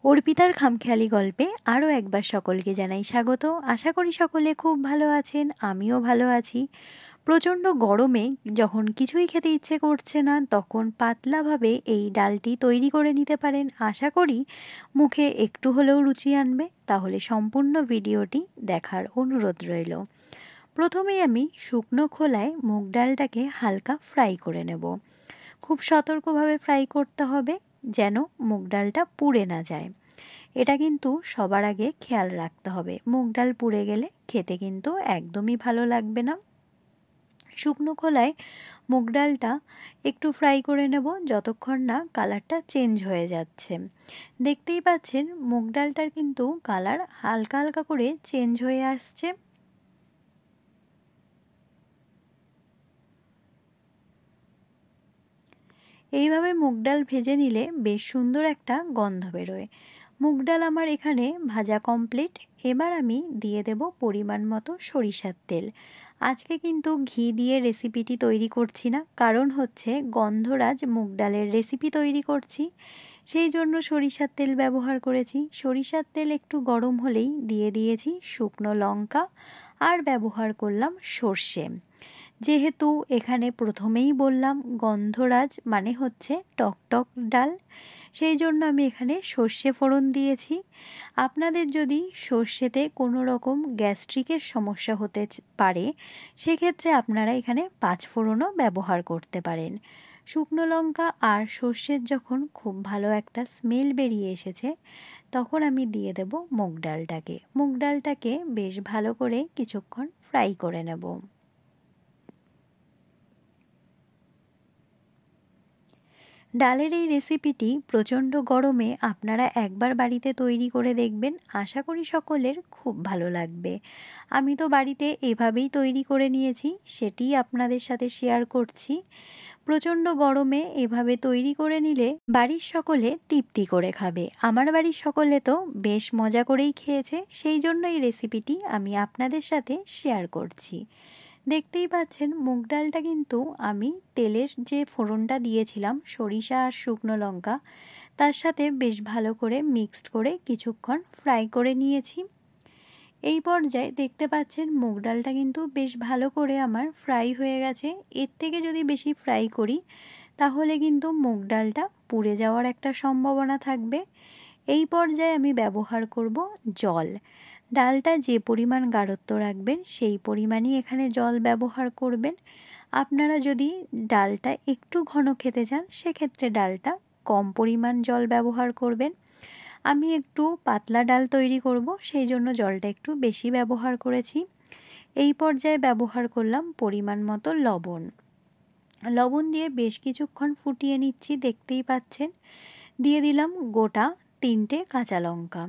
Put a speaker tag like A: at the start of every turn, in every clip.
A: অর্পিতার খামখেয়ালি গল্পে আরও একবার সকলকে জানাই স্বাগত। আশা করি সকলে খুব ভালো আছেন, আমিও ভালো আছি। প্রচণ্ড গরমে যখন কিছুই খেতে ইচ্ছে করছে না, তখন পাতলাভাবে এই ডালটি তৈরি করে নিতে পারেন। আশা করি মুখে একটু হলেও রুচি আনবে। তাহলে সম্পূর্ণ ভিডিওটি দেখার অনুরোধ রইল। প্রথমেই আমি শুকনো খোলায় মুগ ডালটাকে হালকা ফ্রাই করে নেব। খুব সতর্কভাবে ফ্রাই করতে হবে যেন মুগ ডালটা পুড়ে না যায়। এটা কিন্তু সবার আগে খেয়াল রাখতে হবে, মুগ ডাল পুড়ে গেলে খেতে কিন্তু একদমই ভালো লাগবে না। শুকনো খোলায় মুগ ডালটা একটু ফ্রাই করে নেব যতক্ষণ না কালারটা চেঞ্জ হয়ে যাচ্ছে। দেখতেই পাচ্ছেন মুগ ডালটার কিন্তু কালার হালকা হালকা করে চেঞ্জ হয়ে আসছে। এইভাবে মুগ ডাল ভেজে নিলে বেশ সুন্দর একটা গন্ধ বেরোয়। মুগ ডাল আমার এখানে ভাজা কমপ্লিট। এবার আমি দিয়ে দেব পরিমাণ মতো সরিষার তেল। আজকে কিন্তু ঘি দিয়ে রেসিপিটি তৈরি করছি না, কারণ হচ্ছে গন্ধরাজ মুগ ডালের রেসিপি তৈরি করছি, সেই জন্য সরিষার তেল ব্যবহার করেছি। সরিষার তেল একটু গরম হলেই দিয়ে দিয়েছি শুকনো লঙ্কা আর ব্যবহার করলাম সর্ষে। যেহেতু এখানে প্রথমেই বললাম গন্ধরাজ মানে হচ্ছে টকটক ডাল, সেই জন্য আমি এখানে সর্ষে ফোড়ন দিয়েছি। আপনাদের যদি সর্ষেতে কোনো রকম গ্যাস্ট্রিকের সমস্যা হতে পারে, সেক্ষেত্রে আপনারা এখানে পাঁচফোড়নও ব্যবহার করতে পারেন। শুকনো লঙ্কা আর সর্ষের যখন খুব ভালো একটা স্মেল বেরিয়ে এসেছে, তখন আমি দিয়ে দেব মুগ ডালটাকে। মুগ ডালটাকে বেশ ভালো করে কিছুক্ষণ ফ্রাই করে নেব। ডালের এই রেসিপিটি প্রচণ্ড গরমে আপনারা একবার বাড়িতে তৈরি করে দেখবেন, আশা করি সকলের খুব ভালো লাগবে। আমি তো বাড়িতে এভাবেই তৈরি করে নিয়েছি, সেটিই আপনাদের সাথে শেয়ার করছি। প্রচণ্ড গরমে এভাবে তৈরি করে নিলে বাড়ির সকলে তৃপ্তি করে খাবে। আমার বাড়ির সকলে তো বেশ মজা করেই খেয়েছে, সেই জন্য এই রেসিপিটি আমি আপনাদের সাথে শেয়ার করছি। দেখতেই পাচ্ছেন মুগ ডালটা কিন্তু আমি তেলের যে ফোড়নটা দিয়েছিলাম সরিষা আর শুকনো লঙ্কা, তার সাথে বেশ ভালো করে মিক্সড করে কিছুক্ষণ ফ্রাই করে নিয়েছি। এই পর্যায়ে দেখতে পাচ্ছেন মুগ ডালটা কিন্তু বেশ ভালো করে আমার ফ্রাই হয়ে গেছে। এর থেকে যদি বেশি ফ্রাই করি তাহলে কিন্তু মুগ ডালটা পুড়ে যাওয়ার একটা সম্ভাবনা থাকবে। এই পর্যায়ে আমি ব্যবহার করব জল। ডালটা যে পরিমাণ গাঢ়ত্ব রাখবেন সেই পরিমাণই এখানে জল ব্যবহার করবেন। আপনারা যদি ডালটা একটু ঘন খেতে চান, সেক্ষেত্রে ডালটা কম পরিমাণ জল ব্যবহার করবেন। আমি একটু পাতলা ডাল তৈরি করব, সেই জন্য জলটা একটু বেশি ব্যবহার করেছি। এই পর্যায়ে ব্যবহার করলাম পরিমাণ মতো লবণ। লবণ দিয়ে বেশ কিছুক্ষণ ফুটিয়ে নিচ্ছি, দেখতেই পাচ্ছেন। দিয়ে দিলাম গোটা 3টে কাঁচা লঙ্কা।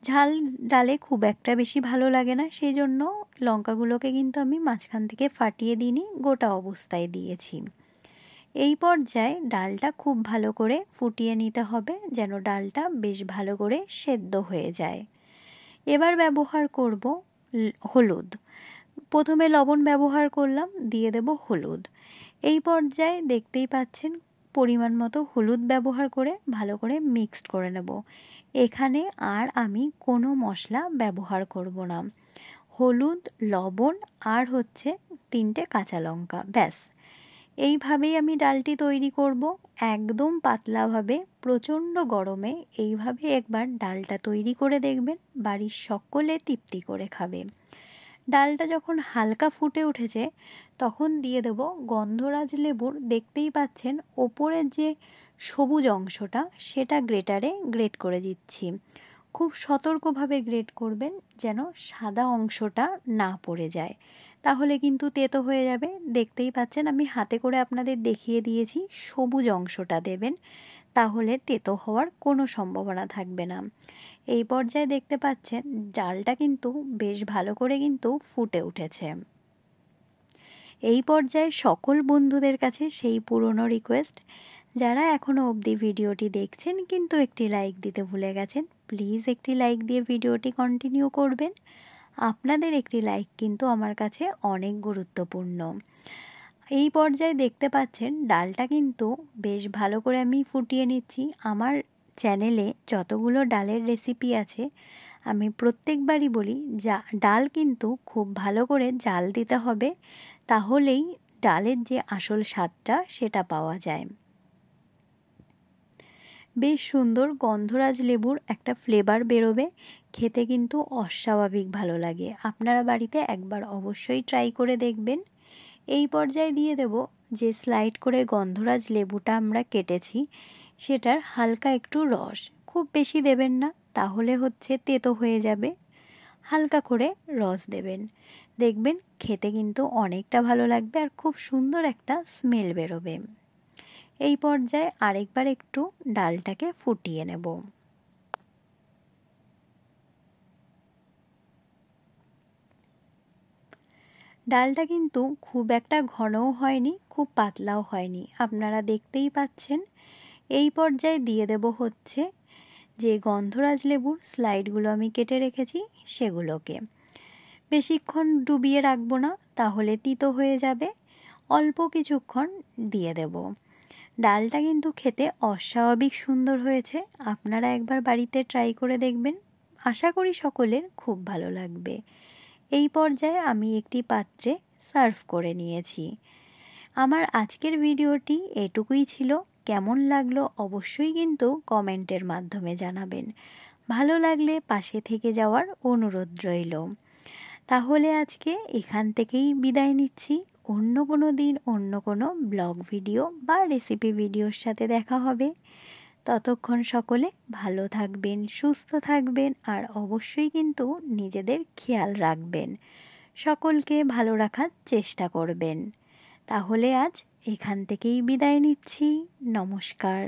A: ঝাল ডালে খুব একটা বেশি ভালো লাগে না, সেই জন্য লঙ্কাগুলোকে কিন্তু আমি মাঝখান থেকে ফাটিয়ে দিইনি, গোটা অবস্থায় দিয়েছি। এই পর্যায়ে ডালটা খুব ভালো করে ফুটিয়ে নিতে হবে যেন ডালটা বেশ ভালো করে সেদ্ধ হয়ে যায়। এবার ব্যবহার করব হলুদ। প্রথমে লবণ ব্যবহার করলাম, দিয়ে দেব হলুদ। এই পর্যায়ে দেখতেই পাচ্ছেন পরিমাণ মতো হলুদ ব্যবহার করে ভালো করে মিক্সড করে নেব। এখানে আর আমি কোনো মশলা ব্যবহার করব না। হলুদ, লবণ আর হচ্ছে 3টে কাঁচা লঙ্কা, ব্যাস। এইভাবেই আমি ডালটি তৈরি করব, একদম পাতলাভাবে। প্রচণ্ড গরমে এইভাবে একবার ডালটা তৈরি করে দেখবেন, বাড়ির সকলে তৃপ্তি করে খাবে। ডালটা যখন হালকা ফুটে উঠেছে তখন দিয়ে দেব গন্ধরাজ লেবুর, দেখতেই পাচ্ছেন ওপরের যে সবুজ অংশটা সেটা গ্রেটারে গ্রেট করে দিচ্ছি। খুব সতর্কভাবে গ্রেট করবেন যেন সাদা অংশটা না পড়ে যায়, তাহলে কিন্তু তেতো হয়ে যাবে। দেখতেই পাচ্ছেন আমি হাতে করে আপনাদের দেখিয়ে দিয়েছি, সবুজ অংশটা দেবেন, তাহলে তেতো হওয়ার কোনো সম্ভাবনা থাকবে না। এই পর্যায়ে দেখতে পাচ্ছেন ডালটা কিন্তু বেশ ভালো করে কিন্তু ফুটে উঠেছে। এই পর্যায়ে সকল বন্ধুদের কাছে সেই পুরনো রিকোয়েস্ট, যারা এখনও অবধি ভিডিওটি দেখছেন কিন্তু একটি লাইক দিতে ভুলে গেছেন, প্লিজ একটি লাইক দিয়ে ভিডিওটি কন্টিনিউ করবেন। আপনাদের একটি লাইক কিন্তু আমার কাছে অনেক গুরুত্বপূর্ণ। এই পর্যায়ে দেখতে পাচ্ছেন ডালটা কিন্তু বেশ ভালো করে আমি ফুটিয়ে নিচ্ছি। আমার চ্যানেলে যতগুলো ডালের রেসিপি আছে আমি প্রত্যেকবারই বলি ডাল কিন্তু খুব ভালো করে জাল দিতে হবে, তাহলেই ডালের যে আসল স্বাদটা সেটা পাওয়া যায়। বেশ সুন্দর গন্ধরাজ লেবুর একটা ফ্লেভার বেরোবে, খেতে কিন্তু অস্বাভাবিক ভালো লাগে। আপনারা বাড়িতে একবার অবশ্যই ট্রাই করে দেখবেন। এই পর্যায়ে দিয়ে দেব যে স্লাইড করে গন্ধরাজ লেবুটা আমরা কেটেছি সেটার হালকা একটু রস, খুব বেশি দেবেন না, তাহলে হচ্ছে তেতো হয়ে যাবে। হালকা করে রস দেবেন, দেখবেন খেতে কিন্তু অনেকটা ভালো লাগবে আর খুব সুন্দর একটা স্মেল বেরোবে। এই পর্যায়ে আরেকবার একটু ডালটাকে ফুটিয়ে নেব। ডালটা কিন্তু খুব একটা ঘনও হয়নি, খুব পাতলাও হয়নি, আপনারা দেখতেই পাচ্ছেন। এই পর্যায়ে দিয়ে দেব হচ্ছে যে গন্ধরাজ লেবুর স্লাইডগুলো আমি কেটে রেখেছি সেগুলোকে। বেশিক্ষণ ডুবিয়ে রাখবো না, তাহলে তিতো হয়ে যাবে। অল্প কিছুক্ষণ দিয়ে দেব। ডালটা কিন্তু খেতে অস্বাভাবিক সুন্দর হয়েছে, আপনারা একবার বাড়িতে ট্রাই করে দেখবেন, আশা করি সকলের খুব ভালো লাগবে। এই পর্যায়ে আমি একটি পাত্রে সার্ভ করে নিয়েছি। আমার আজকের ভিডিওটি এটুকুই ছিল। কেমন লাগলো অবশ্যই কিন্তু কমেন্টের মাধ্যমে জানাবেন। ভালো লাগলে পাশে থেকে যাওয়ার অনুরোধ রইল। তাহলে আজকে এখান থেকেই বিদায় নিচ্ছি। অন্য কোনো দিন অন্য কোনো ব্লগ ভিডিও বা রেসিপি ভিডিওর সাথে দেখা হবে। ততক্ষণ সকলে ভালো থাকবেন, সুস্থ থাকবেন আর অবশ্যই কিন্তু নিজেদের খেয়াল রাখবেন। সকলকে ভালো রাখার চেষ্টা করবেন। তাহলে আজ এখান থেকেই বিদায় নিচ্ছি। নমস্কার।